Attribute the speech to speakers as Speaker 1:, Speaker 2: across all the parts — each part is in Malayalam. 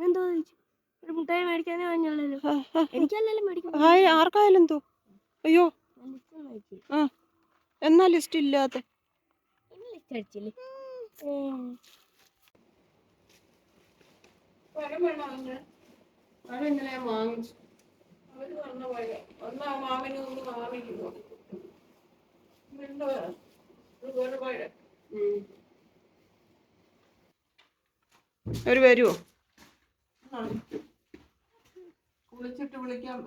Speaker 1: എന്തോ ഒരു മുട്ടായി മേടിക്കാനേ പറഞ്ഞല്ലോ. എനിക്കല്ലല്ലോ മേടിക്കാൻ.
Speaker 2: ആർക്കായാലും എന്തോ. അയ്യോ ആ എന്നാ ലിസ്റ്റ് ഇല്ലാത്ത
Speaker 1: ലിസ്റ്റ് അടിച്ചില്ലേ.
Speaker 2: അതെങ്ങനെ വാങ്ങിച്ചു അവര് പറഞ്ഞ പോലെ ഒന്നാ മാമിന് ഒന്ന് വാങ്ങിക്കുന്നു അവര് വരുവോ കുളിച്ചിട്ട് വിളിക്കാൻ.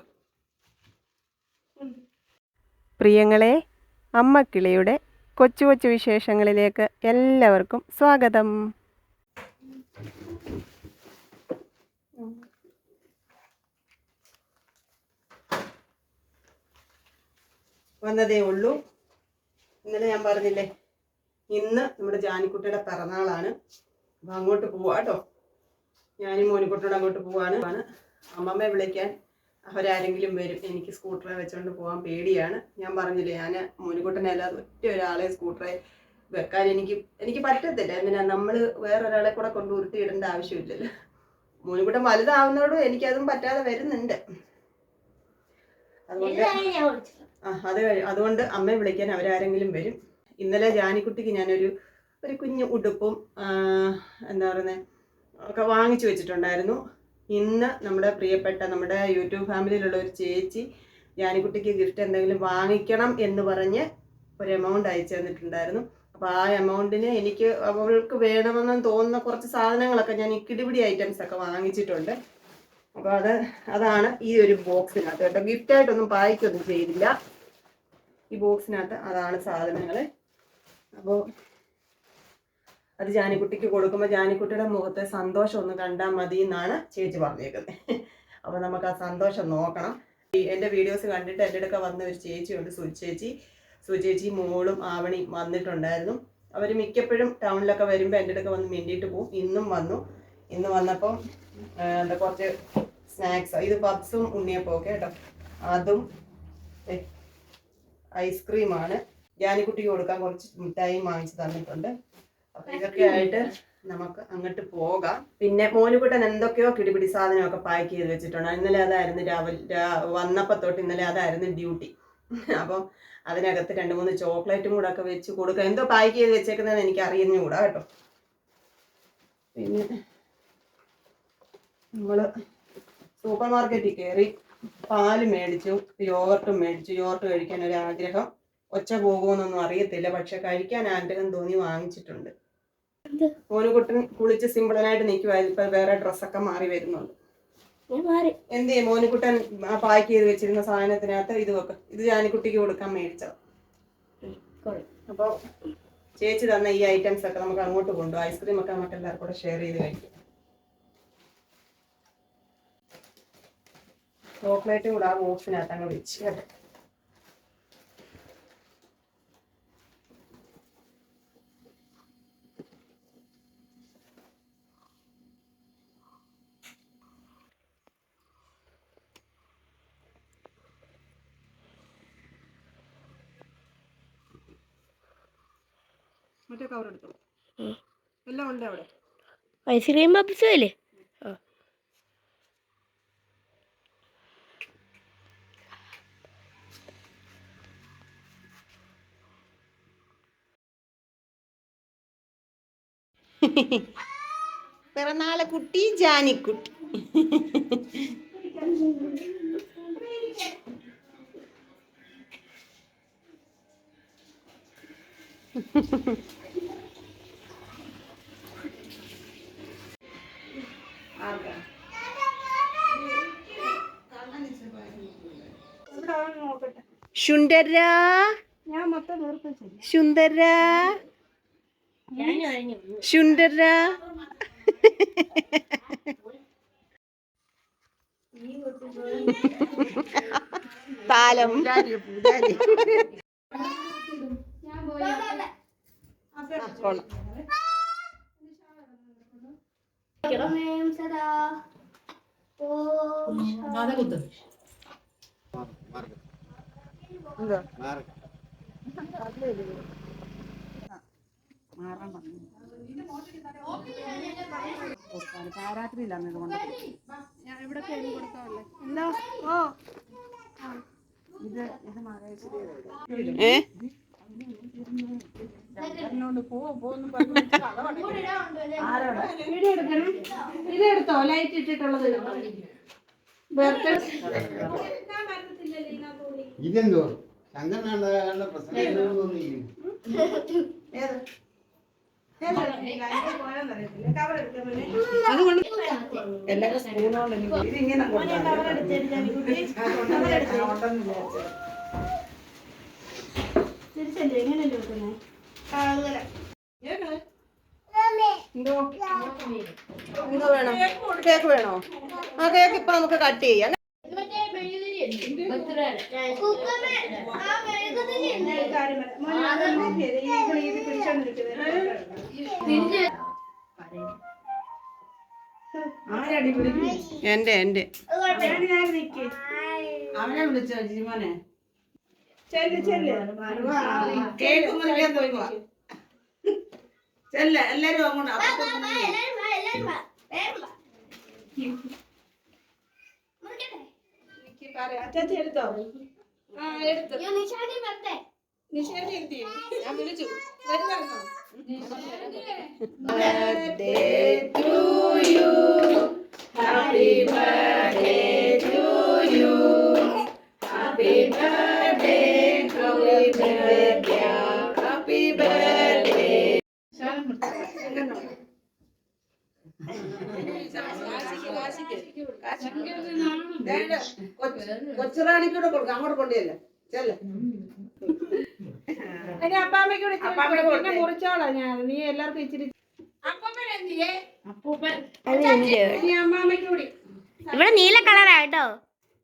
Speaker 2: പ്രിയങ്ങളെ, അമ്മക്കിളിയുടെ കൊച്ചു കൊച്ചു വിശേഷങ്ങളിലേക്ക് എല്ലാവർക്കും സ്വാഗതം. വന്നതേ ഉള്ളൂ. ഇന്നലെ ഞാൻ പറഞ്ഞില്ലേ ഇന്ന് നമ്മുടെ ജാനിക്കുട്ടിയുടെ പിറന്നാളാണ്. അപ്പം അങ്ങോട്ട് പോവാട്ടോ. ഞാനും മോനിക്കുട്ടിയോട് അങ്ങോട്ട് പോവാണ്. അമ്മമ്മയെ വിളിക്കാൻ അവരാരെങ്കിലും വരും. എനിക്ക് സ്കൂട്ടറെ വെച്ചുകൊണ്ട് പോകാൻ പേടിയാണ്. ഞാൻ പറഞ്ഞില്ലേ ഞാൻ മോനിക്കുട്ടനല്ലാതെ ഒറ്റ ഒരാളെ സ്കൂട്ടറെ വെക്കാൻ എനിക്ക് പറ്റത്തില്ല. എന്തിനാ നമ്മൾ വേറൊരാളെ കൂടെ കൊണ്ട് ഉരുട്ടിയിടേണ്ട ആവശ്യമില്ലല്ലോ. മോനിക്കുട്ടൻ വലുതാവുന്നതോടും എനിക്കതും പറ്റാതെ വരുന്നുണ്ട്. അതുകൊണ്ട് അമ്മയെ വിളിക്കാൻ അവരാരെങ്കിലും വരും. ഇന്നലെ ജാനിക്കുട്ടിക്ക് ഞാനൊരു കുഞ്ഞു ഉടുപ്പും എന്താ പറയുന്നത് ഒക്കെ വാങ്ങിച്ചു വെച്ചിട്ടുണ്ടായിരുന്നു. ഇന്ന് നമ്മുടെ പ്രിയപ്പെട്ട നമ്മുടെ യൂട്യൂബ് ഫാമിലിയിലുള്ള ഒരു ചേച്ചി ജാനിക്കുട്ടിക്ക് ഗിഫ്റ്റ് എന്തെങ്കിലും വാങ്ങിക്കണം എന്ന് പറഞ്ഞ് ഒരു എമൗണ്ട് അയച്ചു തന്നിട്ടുണ്ടായിരുന്നു. അപ്പോൾ ആ എമൗണ്ടിന് എനിക്ക് അവൾക്ക് വേണമെന്ന് തോന്നുന്ന കുറച്ച് സാധനങ്ങളൊക്കെ ഞാൻ ഈ കിടിപിടി ഐറ്റംസ് ഒക്കെ വാങ്ങിച്ചിട്ടുണ്ട്. അപ്പോൾ അതാണ് ഈ ഒരു ബോക്സിനകത്ത് കേട്ടോ. ഗിഫ്റ്റായിട്ടൊന്നും പായ്ക്കൊന്നും ചെയ്തില്ല. ഈ ബോക്സിനകത്ത് അതാണ് സാധനങ്ങൾ. അപ്പോൾ അത് ജാനിക്കുട്ടിക്ക് കൊടുക്കുമ്പോൾ ജാനിക്കുട്ടിയുടെ മുഖത്തെ സന്തോഷം ഒന്ന് കണ്ടാൽ മതി എന്നാണ് ചേച്ചി പറഞ്ഞേക്കുന്നത്. അപ്പോൾ നമുക്ക് ആ സന്തോഷം നോക്കണം. എൻ്റെ വീഡിയോസ് കണ്ടിട്ട് എൻ്റെ അടുക്ക വന്ന ഒരു ചേച്ചിയുണ്ട്, സുചേച്ചി മോളും ആവണി വന്നിട്ടുണ്ടായിരുന്നു. അവർ മിക്കപ്പോഴും ടൗണിലൊക്കെ വരുമ്പോൾ എൻ്റെ അടുക്ക വന്ന് മിണ്ടിയിട്ട് പോകും. ഇന്ന് വന്നപ്പം എന്താ കുറച്ച് സ്നാക്സ്, ഇത് പപ്സും ഉണ്ണിയപ്പം ഒക്കെ കേട്ടോ. അതും ഐസ്ക്രീമാണ്. ജാനിക്കുട്ടിക്ക് കൊടുക്കാൻ കുറച്ച് മിഠായിയും വാങ്ങിച്ച് തന്നിട്ടുണ്ട്. അപ്പൊ ഇതൊക്കെ ആയിട്ട് നമുക്ക് അങ്ങോട്ട് പോകാം. പിന്നെ മോനുകുട്ടൻ എന്തൊക്കെയോ കിടിപിടി സാധനമൊക്കെ പാക്ക് ചെയ്ത് വെച്ചിട്ടുണ്ട്. ഇന്നലെ അതായിരുന്നു വന്നപ്പോ തൊട്ട് ഇന്നലെ അതായിരുന്നു ഡ്യൂട്ടി. അപ്പം അതിനകത്ത് 2-3 ചോക്ലേറ്റും കൂടെ ഒക്കെ വെച്ച് കൊടുക്കുക. എന്തോ പാക്ക് ചെയ്ത് വെച്ചേക്കുന്നതെന്ന് എനിക്ക് അറിയുന്നുകൂടാ കേട്ടോ. പിന്നെ നമ്മള് സൂപ്പർ മാർക്കറ്റിൽ കയറി പാല് മേടിച്ചു, യോഗർട്ടും മേടിച്ചു. യോഗർട്ട് കഴിക്കാൻ ഒരു ആഗ്രഹം. ഒച്ച പോകുമെന്നൊന്നും അറിയത്തില്ല, പക്ഷെ കഴിക്കാൻ ആഗ്രഹം തോന്നി വാങ്ങിച്ചിട്ടുണ്ട്. മോനുകുട്ടൻ കുളിച്ച് സിമ്പിളനായിട്ട് നിൽക്കുവായിരുന്നു. ഇപ്പൊ വേറെ ഡ്രസ്സൊക്കെ മാറി വരുന്നുണ്ട്. എന്ത് ചെയ്യും മോനുകുട്ടൻ പാക്ക് ചെയ്ത് വെച്ചിരുന്ന സാധനത്തിനകത്ത് ഇത് ജാനിക്കുട്ടിക്ക് കൊടുക്കാൻ മേടിച്ചത്. അപ്പൊ ചേച്ചി തന്ന ഈ ഐറ്റംസ് ഒക്കെ നമുക്ക് അങ്ങോട്ട് കൊണ്ടുപോകും. ഐസ്ക്രീം ഒക്കെ നമുക്ക് എല്ലാവർക്കും കൂടെ ഷെയർ ചെയ്ത് കഴിക്കും. ചോക്ലേറ്റും കൂടെ ആ ബോക്സിനകത്ത് അങ്ങ് വെച്ച് കേട്ടോ. മറ്റേ കവർ എടുത്തോ, എല്ലാം ഉണ്ട് അവിടെ.
Speaker 1: ഐസ്ക്രീം പപ്സും അല്ലേ?
Speaker 2: പിറന്നാളെ കുട്ടി ജാനിക്കുട്ടി. ശുണ്ടരാ ശുണ്ടരാ ശുണ്ടരാ. താലം
Speaker 3: പാരാത്രിയിലാണ് ഇതുകൊണ്ട്
Speaker 1: ഇവിടെ കൊടുക്കാമല്ലേ എന്താ ഓ
Speaker 3: ഇത് മഹേശ്വരി
Speaker 1: ഇതെടുത്തോ ലൈറ്റ് ഇട്ടിട്ടുള്ളത്
Speaker 4: ഇതെന്തോ ശങ്കരനാണ്ട പ്രശ്നം
Speaker 3: അതുകൊണ്ട് എല്ലാവരും സ്പൂണോണ്ട് ഇതിങ്ങനെ
Speaker 2: എന്തോ വേണം? കേക്ക് വേണോ? ആ കേക്ക് ഇപ്പൊ നമുക്ക് കട്ട് ചെയ്യാം. എന്റെ
Speaker 3: അവനെ വിളിച്ചോ ജിമോനെ കേക്ക് മുറിക്കാൻ പോയിക്കോ ചെല്ല എല്ലാരും അങ്ങോട്ട് എടുത്തോ ഞാൻ വിളിച്ചു കൊച്ചുറാണിക്കൂടെ കൊടുക്കാം അങ്ങോട്ട് കൊണ്ടുവല്ലേ ചെല്ല
Speaker 1: അപ്പാമ്മയ്ക്ക് മുറിച്ചോളാം ഞാൻ നീ എല്ലാവർക്കും ഇച്ചിരി അമ്മാമ്മയ്ക്ക് കൂടി
Speaker 5: ഇവിടെ നീല കളറാ കേട്ടോ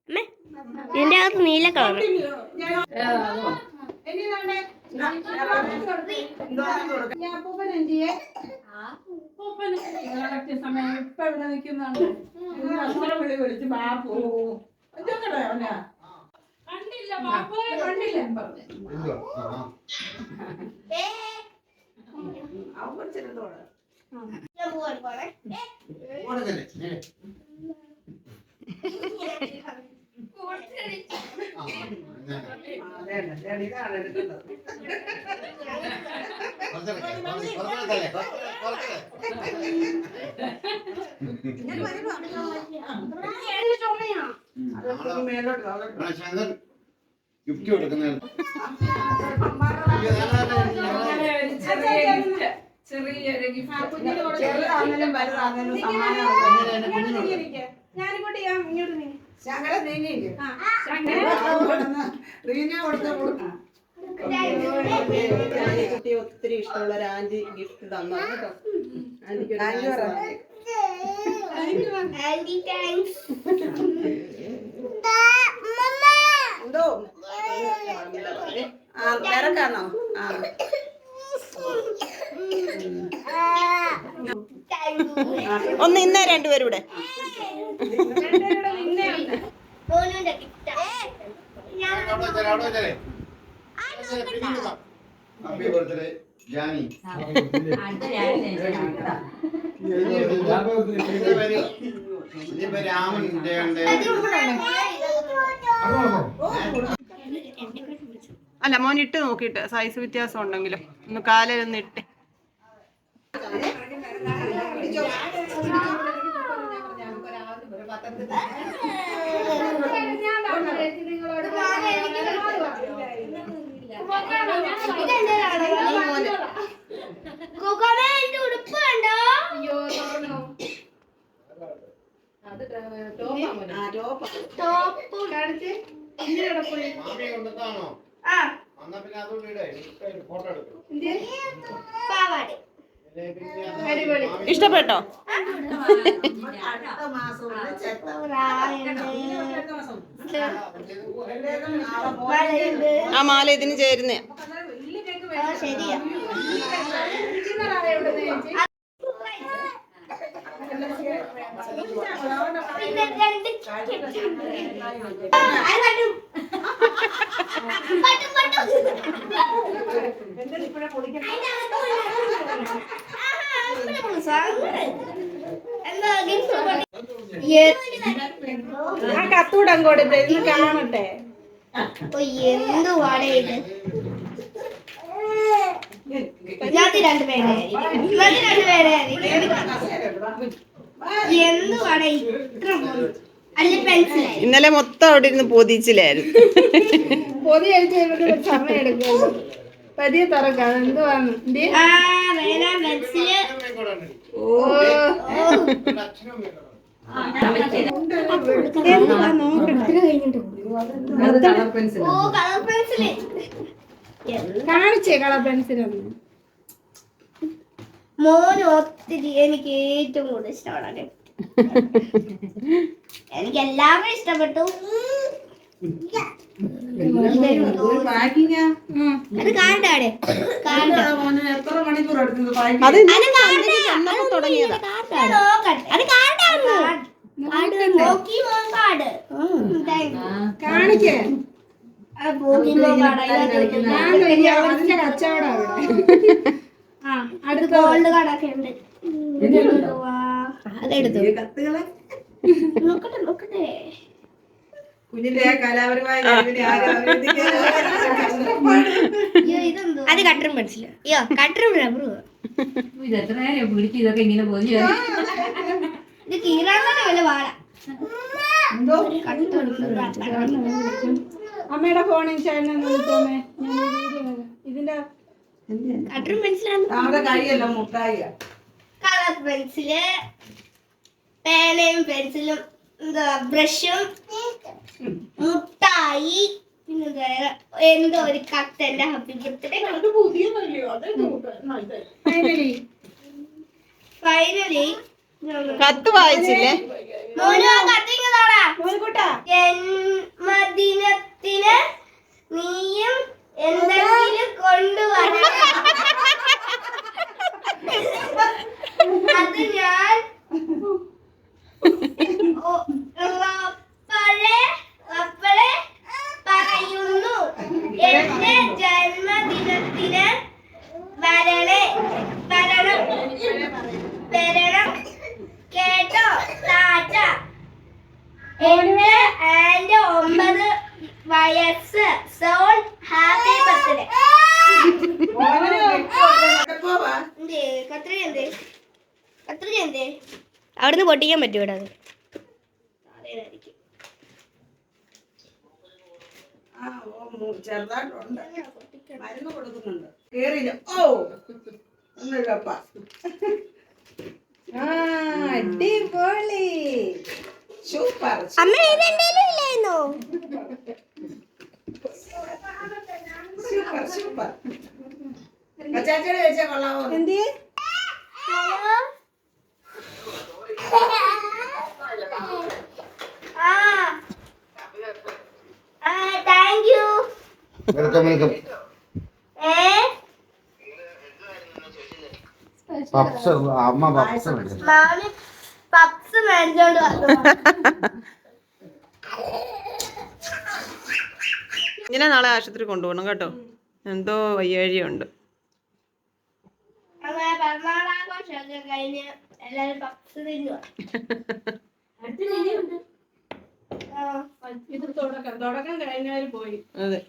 Speaker 5: അമ്മേ ഇതിന്റെ അകത്ത് നീല കളർ
Speaker 1: അപ്പൂപ്പൻ എന്തിയെ
Speaker 3: സമയം ഇപ്പൊ ഇവിടെ നിൽക്കുന്നുണ്ട് വിളിച്ച് ബാപ്പു കണ്ടില്ല ബാപ്പു കണ്ടില്ല അവൻ ചെറുതോടെ ഇതാണ് എടുക്കുന്നത്
Speaker 4: ശങ്കർ ഗിഫ്റ്റ് കൊടുക്കുന്ന
Speaker 3: ചെറിയൊരു
Speaker 1: ഞാനിങ്ങോട്ട് ഇങ്ങോട്ട് നീ
Speaker 3: ശങ്കര നീങ്ങിയില്ലേ റീന കൊടുത്ത
Speaker 2: കുട്ടി ഒത്തിരി ഇഷ്ടമുള്ള ഒരു ആന്റി ഗിഫ്റ്റ് തന്നു കേട്ടോ.
Speaker 3: എന്തോ ഇറക്കാണോ
Speaker 2: ഒന്ന് ഇന്നേ രണ്ടുപേരും ഇവിടെ
Speaker 4: ഹാപ്പി ബർത്ത്ഡേ ജാനി ഇനിയിപ്പോ രാമന്റെ
Speaker 2: അല്ല മോൻ ഇട്ട് നോക്കിയിട്ട് സൈസ് വ്യത്യാസം ഉണ്ടെങ്കിലും ഒന്ന് കാലൊന്ന് ഇട്ട്
Speaker 5: ഉടുപ്പ് കണ്ടോ
Speaker 2: ഇഷ്ടപ്പെട്ടോ? ആ മാല ഇതിന് ചേരുന്നേ.
Speaker 5: ശരിയാ പിന്നെ
Speaker 3: ആ കത്തൂടെ അങ്ങോട്ട് ഇന്ന് കാണട്ടെ.
Speaker 5: എന്ത് വാടേ ഇത്? ഇതിനകത്ത് രണ്ടുപേരെ എന്ത് വാടേ ഇത്ര അല്ല പെൻസിലായി.
Speaker 2: ഇന്നലെ മൊത്തം അവിടെ ഇരുന്ന് പൊതിച്ചില്ലായിരുന്നു.
Speaker 3: പൊതി അഴിച്ച് കഴിയുമ്പോൾ സമയം എടുക്കുമല്ലോ. പതിയെ തുറക്കാം. എന്തുവാണ്
Speaker 5: പെൻസില്?
Speaker 3: കാണിച്ചേ കളർ പെൻസിലൊന്നും.
Speaker 5: മോന് ഒത്തിരി എനിക്ക് ഏറ്റവും കൂടുതൽ ഇഷ്ടമാണ്. എനിക്ക് എല്ലാവരും ഇഷ്ടപ്പെട്ടു. അത് കാണ്ടാടെ
Speaker 3: എത്ര മണിക്കൂർ എടുത്തത്?
Speaker 2: അത് തുടങ്ങിയതാ.
Speaker 3: കാണിക്കേ.
Speaker 5: അടുത്ത ഗോൾഡ് കാർഡൊക്കെ ഉണ്ട്. അതെടുത്തു നോക്കട്ടെ നോക്കട്ടെ.
Speaker 3: കുഞ്ഞിന്റെ കലാപരമായ
Speaker 5: അത് കട്ടറും പെൻസില്. അയ്യോ കട്ടറും റബ്ബറും. ഇത് കീറാൻ തന്നെ വല്ല വാഴ.
Speaker 3: അമ്മയുടെ ഫോണിൽ ചേട്ടനെ വിളിച്ചോമേ. ഇതിന്റെ
Speaker 5: കട്ടറും പെൻസിലാണ്.
Speaker 3: കൈയല്ല മുട്ടായി.
Speaker 5: കളർ പെൻസില്, പേനയും പെൻസിലും, എന്താ ബ്രഷും, മുട്ടായി, പിന്നെ എന്തോ ഒരു കത്ത്. എന്റെ ഹാപ്പി ബർത്ത്ഡേ. ഫൈനലി
Speaker 2: കത്ത് വായിച്ചില്ലേ?
Speaker 5: ജന്മദിനത്തിന് നീയും എന്തെങ്കിലും കൊണ്ടുവരണം. അത് ഞാൻ അപ്പഴേ പറയുന്നു. എന്റെ ജന്മദിനത്തിന് വരണം കേട്ടോ. താറ്റ. എന്റെ 9 വയസ്സ്. സോൾ ഹാപ്പി ബർത്ത്ഡേ. കത്രിക എന്തേ? അവിടുന്ന് പൊട്ടിക്കാൻ പറ്റും ഇവിടെ.
Speaker 3: ചെറുതായിട്ടുണ്ട്. മരുന്ന് കൊടുക്കുന്നുണ്ട്. കേറിയില്ല. ഓ ഒന്നുമില്ലപ്പ. അടിപൊളി. Super super super. കച്ചാച്ചയുടെ കഴിച്ചാ കൊള്ളാമോ? എന്ത്
Speaker 5: thank you.
Speaker 4: Welcome welcome. Puffs അമ്മ പപ്സ്
Speaker 5: മാമി പപ്സ് മേടിച്ചോണ്ട് വന്നു.
Speaker 2: ഇങ്ങനെ നാളെ ആശുപത്രി കൊണ്ടുപോകണം കേട്ടോ. എന്തോ വയ്യാഴിയുണ്ട്.
Speaker 5: അങ്ങനെ പിറന്നാളാഘോഷമൊക്കെ കഴിഞ്ഞ് എല്ലാരും പപ്സ് തിന്നുവാ.
Speaker 3: ഇത് തുടക്കം കഴിഞ്ഞാൽ പോയി.
Speaker 2: അതെ.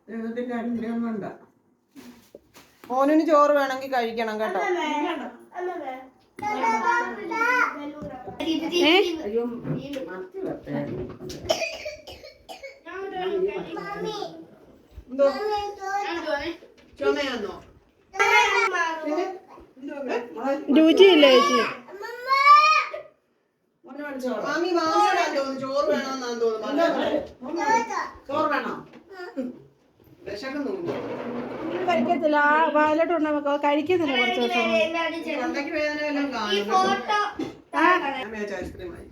Speaker 3: ദൈവത്തിന്റെ അനുഗ്രഹം കൊണ്ട.
Speaker 2: മോനിന് ചോറ് വേണമെങ്കിൽ കഴിക്കണം കേട്ടോ. ചുമയാന്നോ?
Speaker 3: രുചിയില്ല ചേച്ചി.
Speaker 2: ചോറ് വേണമെന്നാന്ന് തോന്നുന്നു. ചോറ് വേണോ?
Speaker 3: കഴിക്കത്തില്ല. വയലോട്ട് ഉണ്ടോ കഴിക്കുന്നില്ല കുറച്ച് ദിവസം.
Speaker 2: ഐസ്ക്രീം ആയി.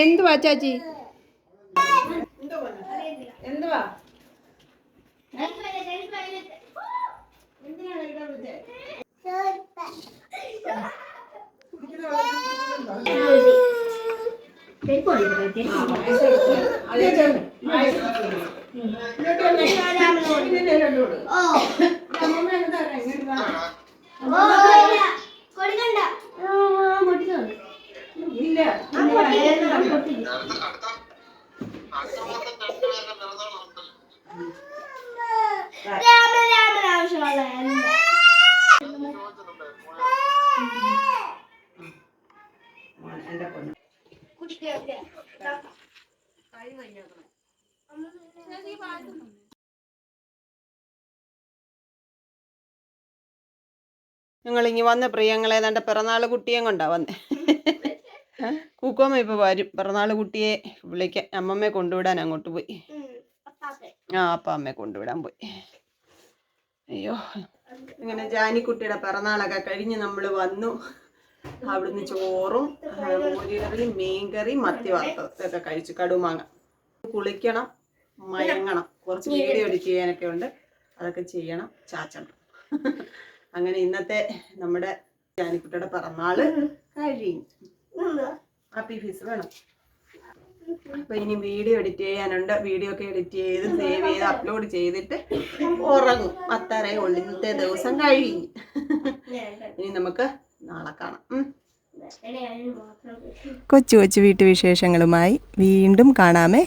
Speaker 3: എന്തുവാ ചാച്ചി? വാ.
Speaker 2: എന്റെ പൊന്നു ഞങ്ങളിങ്ങി വന്ന പ്രിയങ്ങളെ ഏതാണ്ട് പിറന്നാള് കുട്ടിയെ കൊണ്ടാ വന്നേ. കൂക്കോമ്മ ഇപ്പൊ വരും. പിറന്നാള് കുട്ടിയെ വിളിക്കാൻ അമ്മമ്മയെ കൊണ്ടുവിടാൻ അങ്ങോട്ട് പോയി. അപ്പ അമ്മയെ കൊണ്ടുവിടാൻ പോയി. അയ്യോ, ഇങ്ങനെ ജാനിക്കുട്ടിയുടെ പിറന്നാളൊക്കെ കഴിഞ്ഞ് നമ്മൾ വന്നു. അവിടുന്ന് ചോറും മോരുകറി, മീൻകറി, മത്തി വറുത്തത് ഇതൊക്കെ കഴിച്ചു. കടുമാങ്ങ. കുളിക്കണം, മയങ്ങണം, കുറച്ച് വീഡിയോ എഡിറ്റ് ചെയ്യാനൊക്കെ ഉണ്ട്, അതൊക്കെ ചെയ്യണം, ചാച്ചണം. അങ്ങനെ ഇന്നത്തെ നമ്മുടെ ജാനിക്കുട്ടിയുടെ പിറന്നാള് കഴിഞ്ഞു. ഹാപ്പി ഫീസ് വേണം. അപ്പൊ ഇനി വീഡിയോ എഡിറ്റ് ചെയ്യാനുണ്ട്. വീഡിയോ ഒക്കെ എഡിറ്റ് ചെയ്ത് സേവ് ചെയ്ത് അപ്ലോഡ് ചെയ്തിട്ട് ഉറങ്ങും. അത്രേ ഉള്ളൂ. ഇന്നത്തെ ദിവസം കഴിഞ്ഞു. ഇനി നമുക്ക് നാളെ കാണാം. കൊച്ചു കൊച്ചു വീട്ടുവിശേഷങ്ങളുമായി വീണ്ടും കാണാമേ.